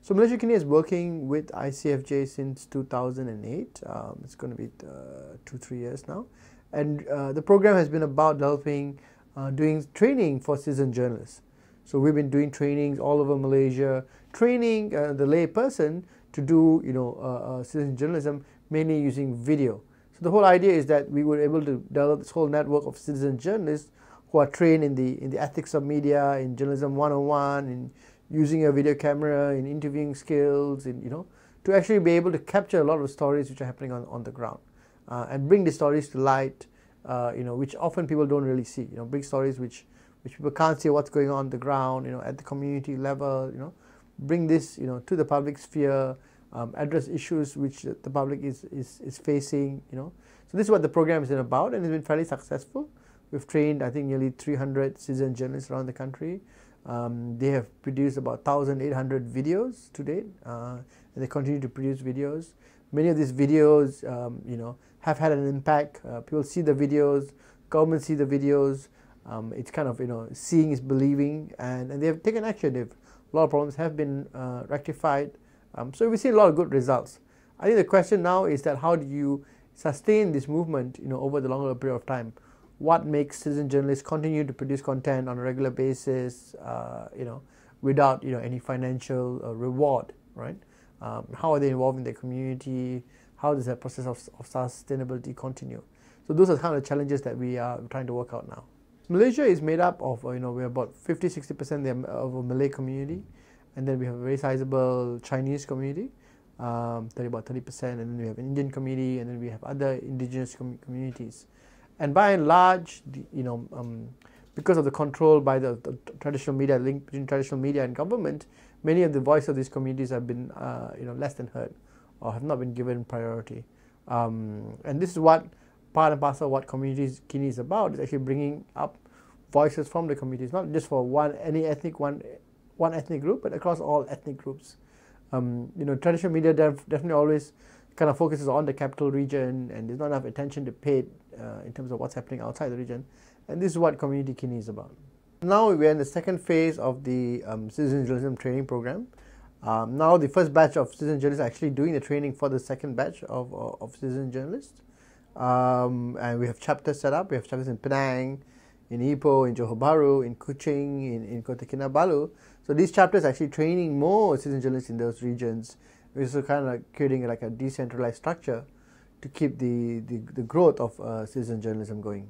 So Malaysia Kini is working with ICFJ since 2008. It's going to be 2-3 years now, and the program has been about developing, doing training for citizen journalists. So we've been doing trainings all over Malaysia, training the lay person to do citizen journalism, mainly using video. So the whole idea is that we were able to develop this whole network of citizen journalists who are trained in the ethics of media, in journalism 101, in using a video camera, in interviewing skills, to actually be able to capture a lot of stories which are happening on the ground, and bring the stories to light, which often people don't really see. Bring stories which people can't see what's going on the ground, at the community level. Bring this, to the public sphere, address issues which the public is facing. So this is what the program is about, and it's been fairly successful. We've trained, I think, nearly 300 citizen journalists around the country. They have produced about 1,800 videos to date, and they continue to produce videos. Many of these videos, have had an impact. People see the videos, government see the videos. It's kind of, seeing is believing, and they have taken action. A lot of problems have been rectified. So we see a lot of good results. I think the question now is that how do you sustain this movement, over the longer period of time? What makes citizen journalists continue to produce content on a regular basis, without any financial reward, right? How are they involved in their community? How does that process of sustainability continue? So those are kind of challenges that we are trying to work out now. Malaysia is made up of, we're about 50-60% of a Malay community, and then we have a very sizable Chinese community, about 30%, and then we have an Indian community, and then we have other indigenous communities. And by and large, because of the control by the traditional media, link between traditional media and government, many of the voice of these communities have been, less than heard, or have not been given priority. And this is what part and parcel of what Communities Kini is about. Is actually bringing up voices from the communities, not just for one ethnic group, but across all ethnic groups. Traditional media definitely always kind of focuses on the capital region, and there's not enough attention to paid in terms of what's happening outside the region. And this is what Community Kini is about. Now we're in the second phase of the citizen journalism training program. Now the first batch of citizen journalists are actually doing the training for the second batch of citizen journalists. And we have chapters set up. We have chapters in Penang, in Ipoh, in Johor Bahru, in Kuching, in Kota Kinabalu. So these chapters are actually training more citizen journalists in those regions. We're also kind of creating like a decentralized structure to keep the growth of citizen journalism going.